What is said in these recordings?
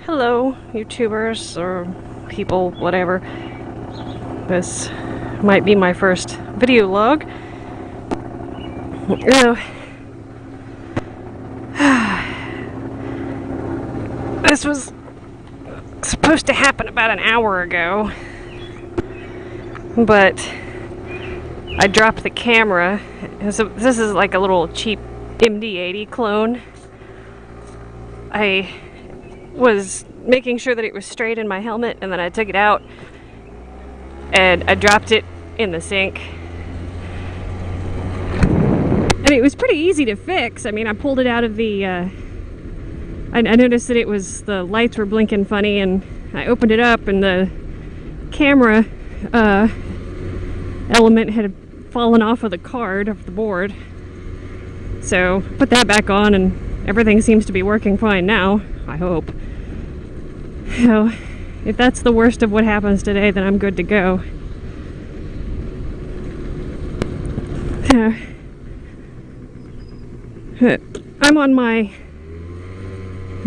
Hello, YouTubers or people, whatever. This might be my first video log. This was supposed to happen about an hour ago, but I dropped the camera. So this is like a little cheap MD-80 clone. I was making sure that it was straight in my helmet, and then I took it out and I dropped it in the sink. And it was pretty easy to fix. I mean, I pulled it out of the I noticed that the lights were blinking funny, and I opened it up and the camera element had fallen off of the card of the board. So put that back on and everything seems to be working fine now, I hope. So if that's the worst of what happens today, then I'm good to go. I'm on my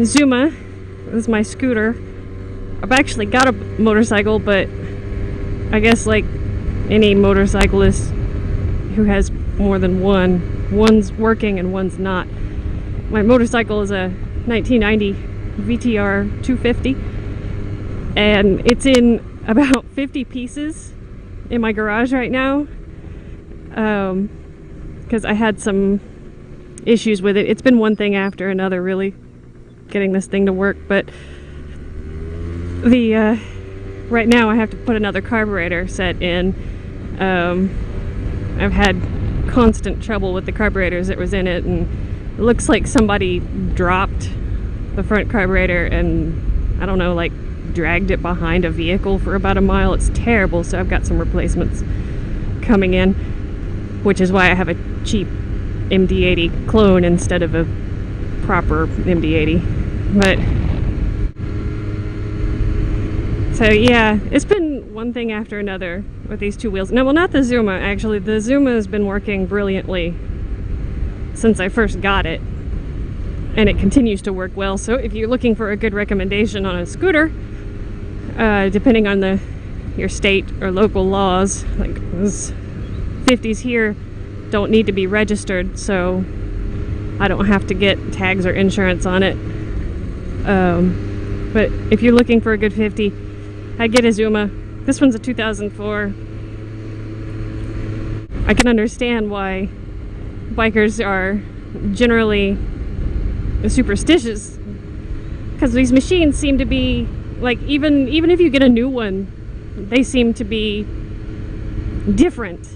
Zuma. This is my scooter. I've actually got a motorcycle, but I guess like any motorcyclist who has more than one's working and one's not. My motorcycle is a 1990 VTR 250, and it's in about 50 pieces in my garage right now, because I had some issues with it. It's been one thing after another, really, getting this thing to work. But right now I have to put another carburetor set in. I've had constant trouble with the carburetors that was in it, and it looks like somebody dropped the front carburetor and, I don't know, like dragged it behind a vehicle for about a mile. It's terrible, so I've got some replacements coming in, which is why I have a cheap MD-80 clone instead of a proper MD-80. But so yeah, it's been one thing after another with these two wheels. No, well, not the Zuma, actually. The Zuma has been working brilliantly since I first got it, and it continues to work well. So if you're looking for a good recommendation on a scooter, depending on your state or local laws, like those 50s here don't need to be registered, so I don't have to get tags or insurance on it. But if you're looking for a good 50, I'd get a Zuma. This one's a 2004. I can understand why bikers are generally superstitious, because these machines seem to be like, even if you get a new one, they seem to be different.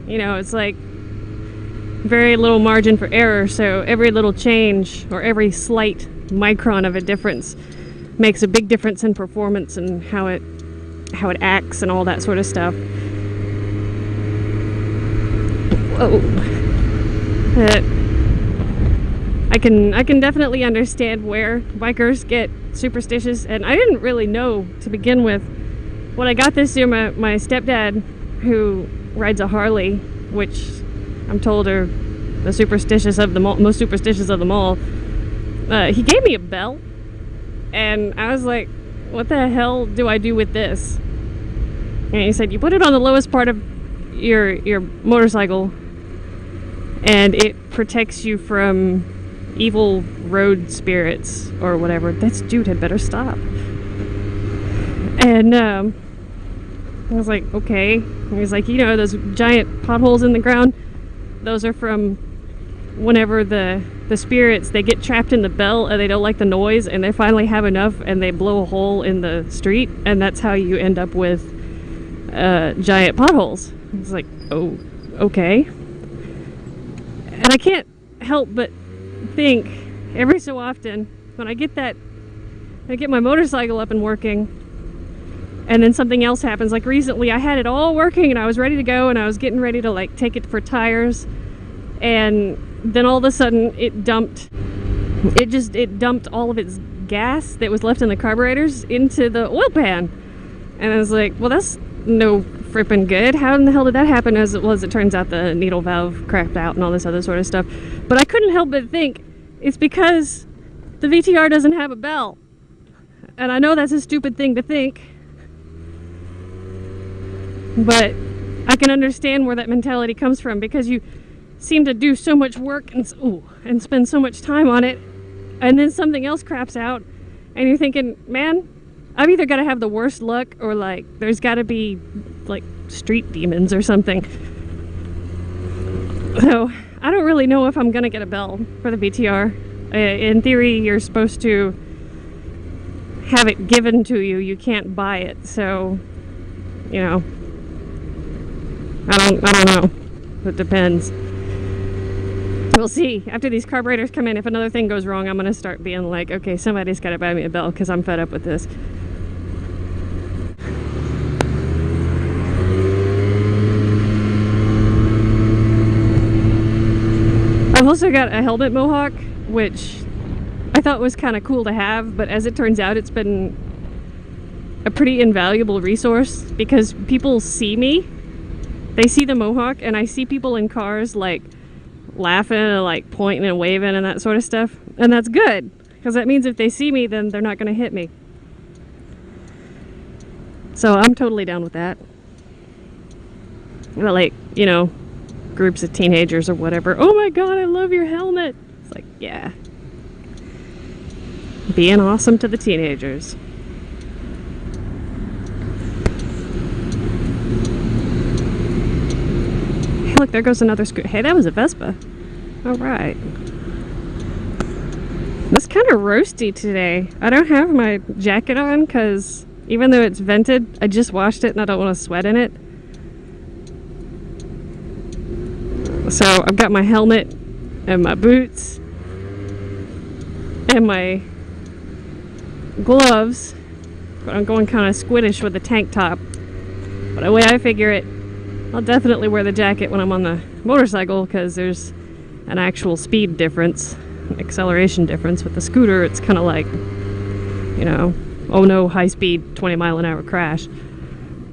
You know, it's like very little margin for error, so every little change or every slight micron of a difference makes a big difference in performance and how it acts and all that sort of stuff. Whoa. I can definitely understand where bikers get superstitious, and I didn't really know to begin with. When I got this Zuma, my stepdad, who rides a Harley, which I'm told are the most superstitious of them all, he gave me a bell, and I was like, what the hell do I do with this? And he said, you put it on the lowest part of your motorcycle, and it protects you from evil road spirits or whatever. This dude had better stop. And I was like, okay. And he's like, you know, those giant potholes in the ground, those are from whenever the spirits, they get trapped in the bell and they don't like the noise, and they finally have enough and they blow a hole in the street, and that's how you end up with giant potholes. It's like, oh, okay. And I can't help but think every so often when I get my motorcycle up and working, and then something else happens. Like recently, I had it all working and I was ready to go, and I was getting ready to like take it for tires, and then all of a sudden it dumped all of its gas that was left in the carburetors into the oil pan. And I was like, well, that's no frippin' good. How in the hell did that happen? As it turns out the needle valve cracked out and all this other sort of stuff. But I couldn't help but think it's because the VTR doesn't have a bell. And I know that's a stupid thing to think, but I can understand where that mentality comes from, because you seem to do so much work and spend so much time on it, and then something else craps out, and you're thinking, man, I've either got to have the worst luck, or like there's got to be like street demons or something. So I don't really know if I'm gonna get a bell for the BTR. In theory, you're supposed to have it given to you. You can't buy it, so you know. I don't know. It depends. We'll see. After these carburetors come in, if another thing goes wrong, I'm gonna start being like, okay, somebody's got to buy me a bell, because I'm fed up with this. I've also got a helmet mohawk, which I thought was kind of cool to have, but as it turns out, it's been a pretty invaluable resource, because people see me, they see the mohawk, and I see people in cars like laughing and like pointing and waving and that sort of stuff, and that's good, because that means if they see me, then they're not going to hit me. So I'm totally down with that. Well, like, you know, groups of teenagers or whatever, oh my god, I love your helmet. It's like, yeah, being awesome to the teenagers. Hey, look, there goes another scooter. Hey, that was a Vespa. All right. It's kind of roasty today. I don't have my jacket on because even though it's vented, I just washed it and I don't want to sweat in it. So I've got my helmet and my boots and my gloves, but I'm going kind of squiddish with the tank top. But the way I figure it, I'll definitely wear the jacket when I'm on the motorcycle, because there's an actual speed difference, acceleration difference. With the scooter, it's kind of like, you know, oh no, high speed 20-mile-an-hour crash.